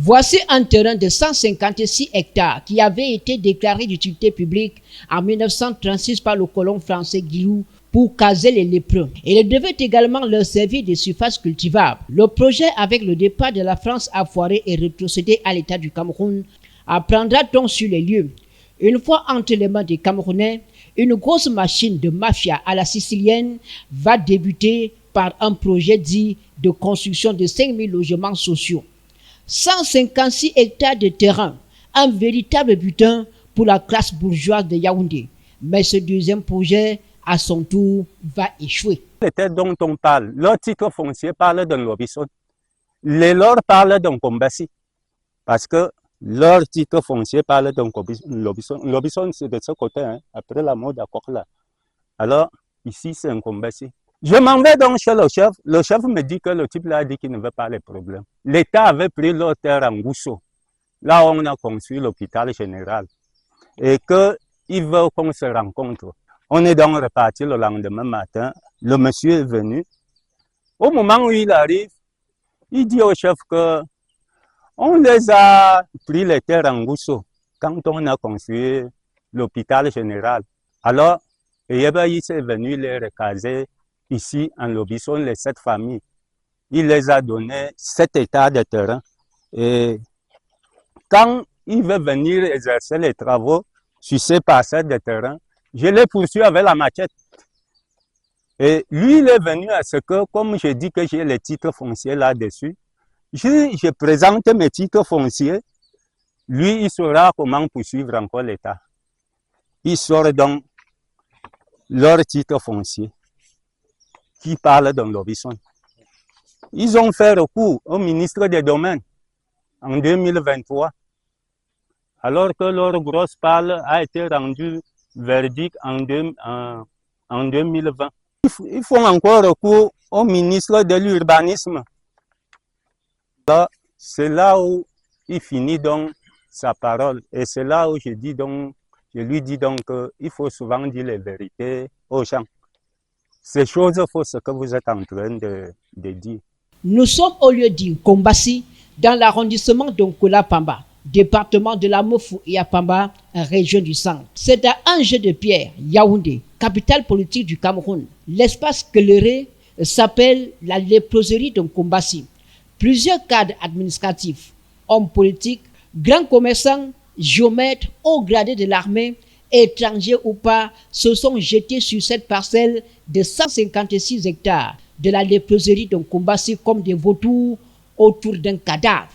Voici un terrain de 156 hectares qui avait été déclaré d'utilité publique en 1936 par le colon français Guilou pour caser les lépreux. Il devait également leur servir de surface cultivable. Le projet, avec le départ de la France, a foiré et rétrocédé à l'État du Cameroun, apprendra donc sur les lieux. Une fois entre les mains des Camerounais, une grosse machine de mafia à la sicilienne va débuter par un projet dit de construction de 5000 logements sociaux. 156 hectares de terrain, un véritable butin pour la classe bourgeoise de Yaoundé. Mais ce deuxième projet, à son tour, va échouer. Les terres dont on parle, leur titre foncier parle d'un lobisson. Les leurs parlent d'un Kombassi. Parce que leur titre foncier parle d'un lobisson. Lobisson, c'est de ce côté, hein, après la mort d'Akokla. Alors, ici, c'est un Kombassi. Je m'en vais donc chez le chef. Le chef me dit que le type là a dit qu'il ne veut pas les problèmes. L'État avait pris leur terre en Gousso. Là, on a construit l'hôpital général. Et qu'il veut qu'on se rencontre. On est donc reparti le lendemain matin. Le monsieur est venu. Au moment où il arrive, il dit au chef que on les a pris les terres en Gousso quand on a construit l'hôpital général. Alors, il s'est venu les recaser ici en Lobisson, les 7 familles. Il les a donné 7 hectares de terrain. Et quand il veut venir exercer les travaux sur ces parcelles de terrain, je l'ai poursuivi avec la machette. Et lui, il est venu à ce que, comme je dis que j'ai les titres fonciers là-dessus, je présente mes titres fonciers. Lui, il saura comment poursuivre encore l'État. Il sort donc leur titre foncier qui parle d'un lobisson. Ils ont fait recours au ministre des Domaines en 2023, alors que leur grosse parle a été rendue verdict en 2020. Ils font encore recours au ministre de l'Urbanisme. C'est là où il finit donc sa parole. Et c'est là où je lui dis donc qu'il faut souvent dire les vérités aux gens. Ces choses font ce que vous êtes en train de dire. Nous sommes au lieu dit Kombassi, dans l'arrondissement d'Onkola-Pamba, département de la Mofou-Iapamba, région du centre. C'est à un jet de pierre, Yaoundé, capitale politique du Cameroun. L'espace coloré s'appelle la léproserie d'Onkombassi. Plusieurs cadres administratifs, hommes politiques, grands commerçants, géomètres, hauts gradés de l'armée, étrangers ou pas, se sont jetés sur cette parcelle de 156 hectares de la léproserie d'Onkombassi comme des vautours autour d'un cadavre.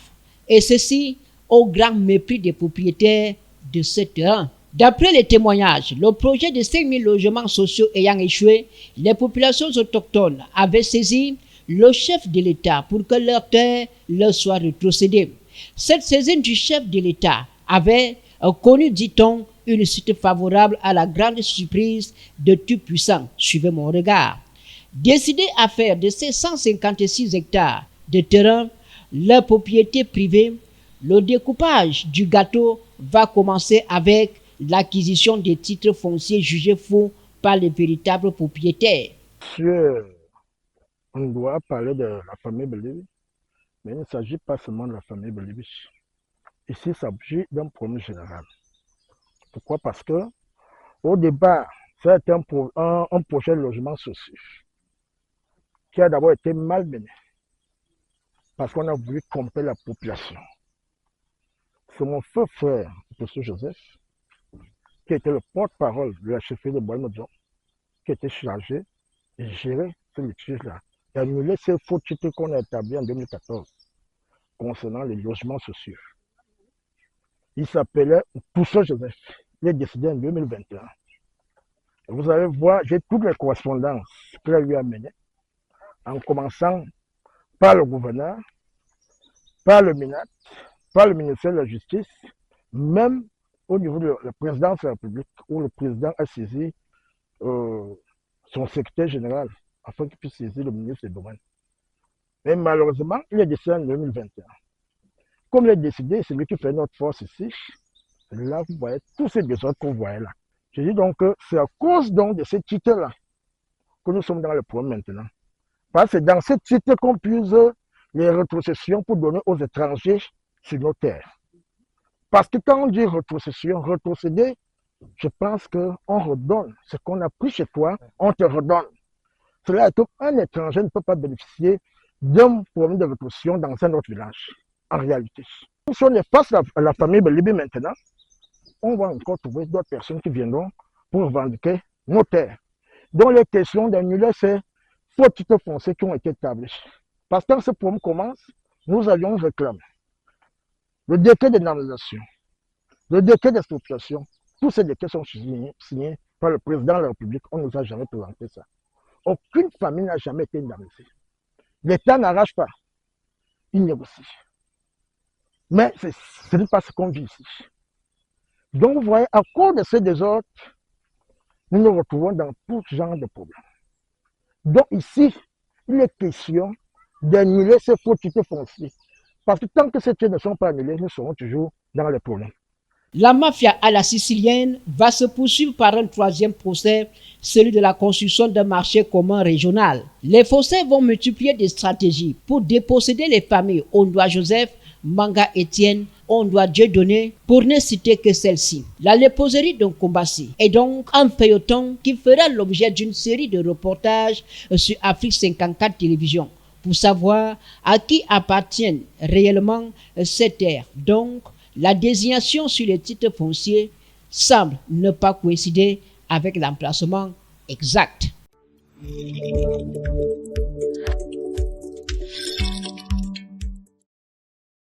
Et ceci au grand mépris des propriétaires de ce terrain. D'après les témoignages, le projet de 5000 logements sociaux ayant échoué, les populations autochtones avaient saisi le chef de l'État pour que leur terre leur soit rétrocédée. Cette saisine du chef de l'État avait connu, dit-on, une suite favorable à la grande surprise de Tout-Puissant. Suivez mon regard. Décidé à faire de ces 156 hectares de terrain leur propriété privée, le découpage du gâteau va commencer avec l'acquisition des titres fonciers jugés faux par les véritables propriétaires. On doit parler de la famille Belibi, mais il ne s'agit pas seulement de la famille Belibi. Ici, il s'agit d'un problème général. Pourquoi? Parce que au départ, c'est un projet de logement social qui a d'abord été mal mené parce qu'on a voulu tromper la population. C'est mon feu frère, M. Joseph, qui était le porte-parole de la chefferie de Bois-Modjon, qui était chargé de gérer ce litige-là, d'annuler ces faux titres qu'on a établis en 2014 concernant les logements sociaux. Il s'appelait Pousseux Joseph. Il est décédé en 2021. Et vous allez voir, j'ai toutes les correspondances qu'il a lui amenées, en commençant par le gouverneur, par le MINAT, par le ministère de la Justice, même au niveau de la présidence de la République, où le président a saisi son secrétaire général, afin qu'il puisse saisir le ministre des Domaines. Mais malheureusement, il est décédé en 2021. Comme il est décédé, c'est lui qui fait notre force ici. Là, vous voyez tous ces désordres que vous voyez là. Je dis donc que c'est à cause donc de ces titres-là que nous sommes dans le problème maintenant. Parce que c'est dans ces titres qu'on puise les rétrocessions pour donner aux étrangers sur nos terres. Parce que quand on dit rétrocession, rétrocéder, je pense qu'on redonne ce qu'on a pris chez toi, on te redonne. Cela est qu'un étranger ne peut pas bénéficier d'un problème de rétrocession dans un autre village, en réalité. Si on est face à la famille Belibi maintenant, on va encore trouver d'autres personnes qui viendront pour revendiquer nos terres. Donc les questions d'annuler ces faux titres fonciers qui ont été établis. Parce que quand ce problème commence, nous avions réclamé le décret de normalisation, le décret d'expropriation. Tous ces décrets sont signés par le président de la République. On ne nous a jamais présenté ça. Aucune famille n'a jamais été indemnisée. L'État n'arrache pas, il négocie. Mais ce n'est pas ce qu'on vit ici. Donc vous voyez, à cause de ces désordres, nous nous retrouvons dans tout genre de problèmes. Donc ici, il est question d'annuler ces faux titres fonciers. Parce que tant que ces titres ne sont pas annulés, nous serons toujours dans les problèmes. La mafia à la sicilienne va se poursuivre par un troisième procès, celui de la construction d'un marché commun régional. Les faussaires vont multiplier des stratégies pour déposséder les familles Ondoa Joseph, Manga Étienne, Ondoa Dieudonné, pour ne citer que celle-ci. La léproserie d'Nkombassi est donc un feuilleton qui fera l'objet d'une série de reportages sur Afrique 54 Télévision pour savoir à qui appartiennent réellement ces terres. Donc, la désignation sur les titres fonciers semble ne pas coïncider avec l'emplacement exact.